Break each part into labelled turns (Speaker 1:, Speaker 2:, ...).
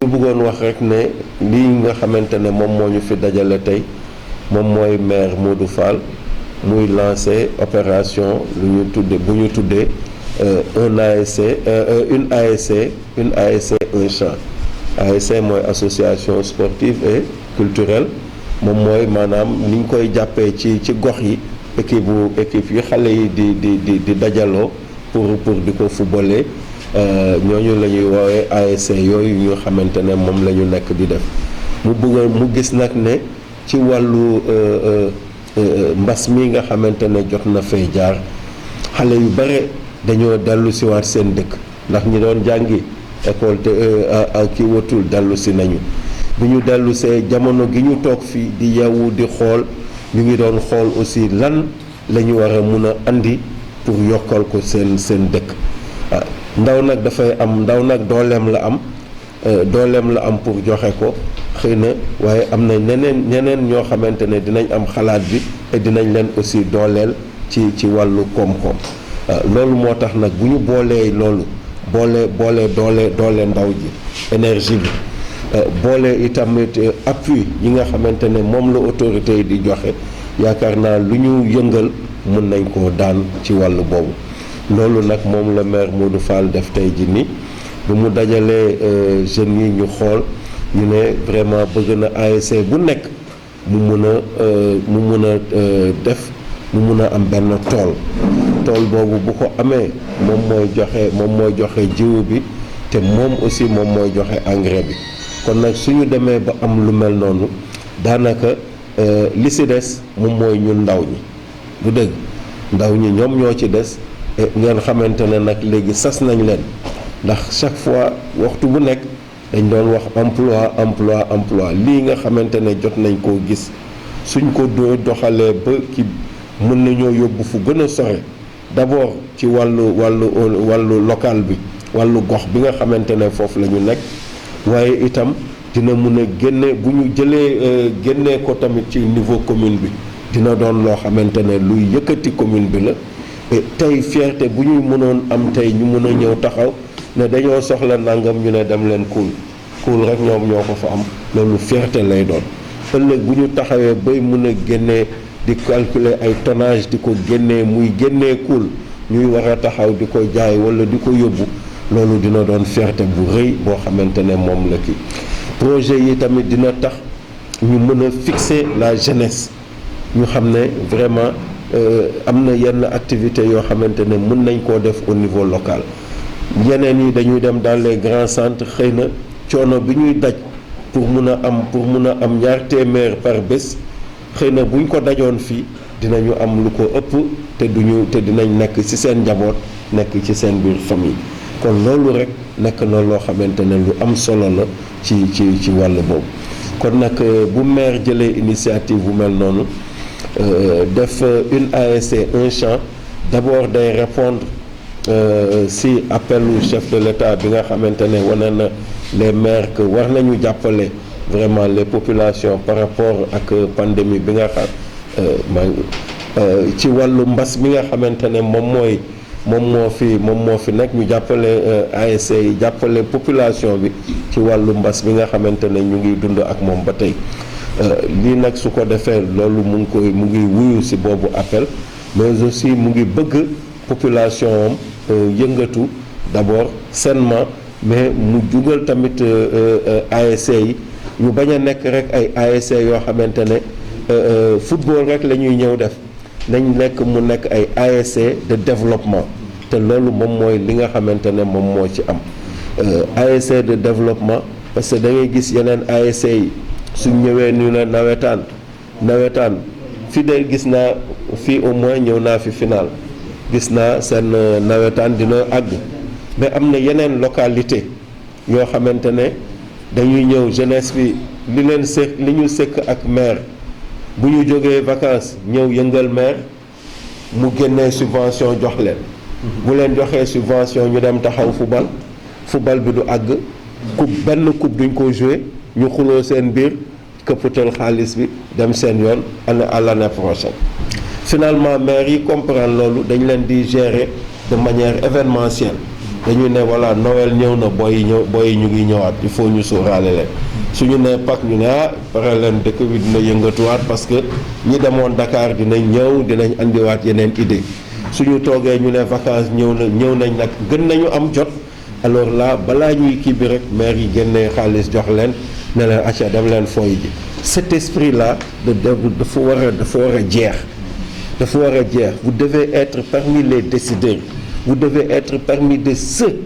Speaker 1: ñu bëggoon wax rek ne lii nga xamante ne moom moo ñu fi dajale tey moom mooy maire Modou Fall muy lancé opération lu ñu tudde bu ñu tuddee un ASC une ASC un champ. ASC mooy association sportive et culturelle moom mooy maanaam ni ñu koy jàppee ci gox yi équipe yi xale yi di dajaloo pour di ko footballé ñooñu la ñuy woowee ASC yooyu ñu xamante ne moom la ñu nekk di def mu gis nag ne ci wàllu mbas mi nga xamante ne jot na fay jaar xale yu bare dañoo dellu si waat seen dëkk ndax ñi doon jàngi école te kii watul dellu si nañu bi ñu dellu see jamono gi ñu toog fii di yeewu di xool ñu ngi doon xool aussi lan la ñu war a mun a andi pour yokkal ko seen dëkk ndaw nag dafay am ndaw nag dooleem la am pour joxe ko xëy na waaye am na ñeneen ñoo xamante ne dinañ am xalaat bi et dinañ leen aussi dooleel ci wàllu koom-koom loolu moo tax nag bu ñu boolee loolu boole doole ndaw ji énergie bi boole itamit appui yi nga xamante ne moom la autorité yi di joxe yaakaar naa lu ñu yëngal mën nañ koo daan ci wàllu boobu loolu nag moom la maire Modou Fall def tey ji ni bu mu dajalee jeunes yi ñu xool ñu ne vraiment bëgg na ASC bu nekk mu mun a def mu mun a am benn tool boobu bu ko amee moom mooy joxe jiwu bi te moom aussi moom mooy joxe engrais bi kon nag suñu demee ba am lu mel noonu daanaka li si des moom mooy ñun ndaw ñi bu dëgg ndaw ñi ñoom ñoo ci des ngeen xamante ne nag léegi sas nañ leen ndax chaque fois waxtu bu nekk dañ doon wax emploi lii nga xamante ne jot nañ koo gis suñ ko doxalee ba ki mën nañoo yóbbu fu gën a sore d'abord ci wàllu local bi wàllu gox bi nga xamante ne foofu la ñu nekk waaye itam dina mun a génne bu ñu jëlee génnee ko tamit ci niveau commune bi dina doon loo xamante ne luy yëkkati commune bi la tey fierté bu ñu mënoon am tey ñu mën a ñëw taxaw ne dañoo soxla nangam ñu ne dem leen kuul rek ñoom ñoo ko fa am loolu fierté lay doon ëllëg bu ñu taxawee bay mën a génnee di calculer ay tonnage di ko génnee muy génnee kuul ñuy war a taxaw di ko jaay wala di ko yóbbu loolu dina doon fierté bu rëy boo xamante ne moom la kii projet yi tamit dina tax ñu mën a fixer la jeunesse ñu xam ne vraiment am na yenn activités yoo xamante ne mën nañ koo def au niveau local yeneen yi dañuy dem dans les grands centres xëy na coono bi ñuy daj pour mun a am ñaar téeméer par bés xëy na buñ ko dajoon fii dinañu am lu ko ëpp te dinañ nekk ci seen njaboot nekk ci seen biir famille kon loolu rek nekk na loo xamante ne lu am solo la ci wàll boobu kon nag bu maire jëlee initiative bu mel noonu def une ASC un champ d'abord day répondre si appelu chef de l'État bi nga xamante ne wane na les maires que war nañu jàppale vraiment les populations par rapport ak pandémie bi nga xam ci wàllu mbas mi nga xamante ne moom moo fi nekk ñu jàppale ASC yi jàppale population bi ci wàllu mbas bi nga xamante ne ñu ngi dund ak moom ba tey lii nag su ko defee loolu mu ngi wuyu ci boobu appel mais aussi mu ngi bëgg population am yëngatu d'abord sainement mais mu jugal tamit ASC yi ñu bañ a nekk rek ay ASC yoo xamante ne football rek la ñuy ñëw def nañ nekk mu nekk ay ASC de développement te loolu moom mooy li nga xamante ne moom moo ci am ASC de développement parce que da ngay gis yeneen ASC yi suñ ñëwee ñu ne nawetaan fii de gis naa fii au moins ñëw naa fi final gis naa seen nawetaan dina àgg mais am na yeneen localité yoo xamante ne dañuy ñëw jeunesse bi li ñu sëkk ak maire bu ñu jógee vacances ñëw yëngal maire mu génnee subvention jox leen bu leen joxee subvention ñu dem taxaw football bi du àgg benn coupe duñ ko jouer ñu xuloo seen biir këppatal xaalis bi dem seen yoon à l'année prochaine finalement maire yi comprendre loolu dañ leen di gérer de manière événementielle dañu ne voilà Noël ñëw na booy yi ñu ngi ñëwaat il faut ñu sóoraale leen suñu ne Pâques ñu ne pare leen dëkk bi dina yëngatuwaat parce que ñi demoon Dakar dinañ ñëw dinañ andiwaat yeneen idée suñu toogee ñu ne vacances ñëw nañ nag gën nañu am jot alors là balaa ñuy kii bi rek maire yi génnee xaalis jox leen ne leen acca dem leen fooy ji cet esprit là dafa war a jeex dafa war a jeex vous devez être parmi les décideurs vous devez être parmi de ceux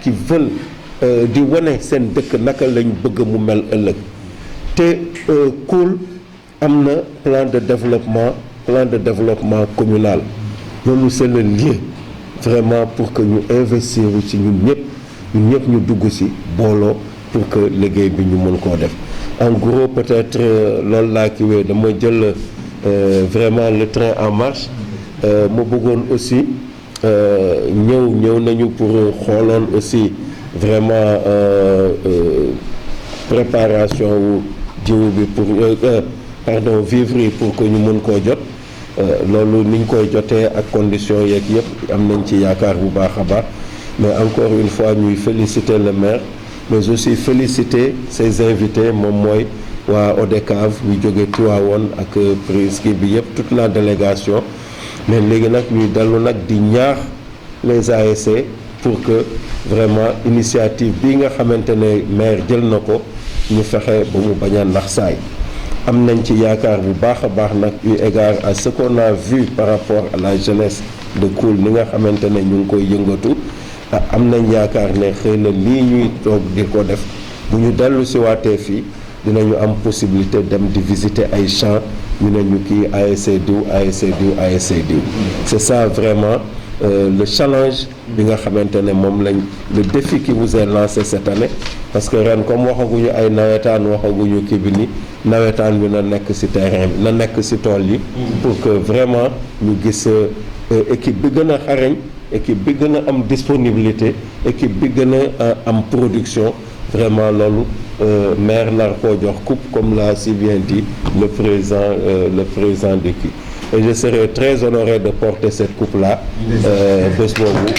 Speaker 1: qui veulent di wane seen dëkk naka lañ bëgg mu mel ëllëg te Koul am na plan de développement communal loolu c'est le lieu vraiment pour que ñu investir ci ñun ñëpp ñu dugg ci booloo pour que liggéey bi ñu mën koo def en gros peut-être loolu laa kiiwee dama jël vraiment le train en marche ma bëggoon aussi ñëw nañu pour xooloon aussi vraiment préparation wu jiwu bi pour vivre yi pour que ñu mën koo jot loolu ni ñu koy jotee ak conditions yeeg yëpp am nañ ci yaakaar bu baax a baax mais encore une fois ñuy féliciter le maire mais aussi féliciter ses invités moom mooy waa ODCAV ñu jóge Tivaouane ak prise bi yëpp toute la délégation mais léegi nag ñuy dellu nag di ñaax les ASC pour que vraiment initiative bi nga xamante ne maire jël na ko ñu fexe ba mu bañ a nax saay am nañ ci yaakaar bu baax a baax nag eu égard à ce qu'on a vu par rapport à la jeunesse de Koul ni nga xamante ne ñu ngi koy yëngatu am nañ yaakaar ne xëy na lii ñuy toog di ko def bu ñu dellu si waatee fii dinañu am possibilité dem di visiter ay champs ñu ne ñu kii ASC diw c'est ça vraiment le challenge bi nga xamante ne moom lañ le défi qui vous est lancé cette année parce que ren comme waxaguñu ay nawetaan waxaguñu kii bi ni nawetaan bi na nekk ci terrain bi na nekk ci tool yi pour que vraiment ñu gis équipe bi gën a xarañ équipe bi gën a am disponibilité équipe bi gën a am production vraiment loolu maire nar koo jox coupe comme l'a si bien dit le président de kii et je serai très honoré de porter cette coupe là bés boobu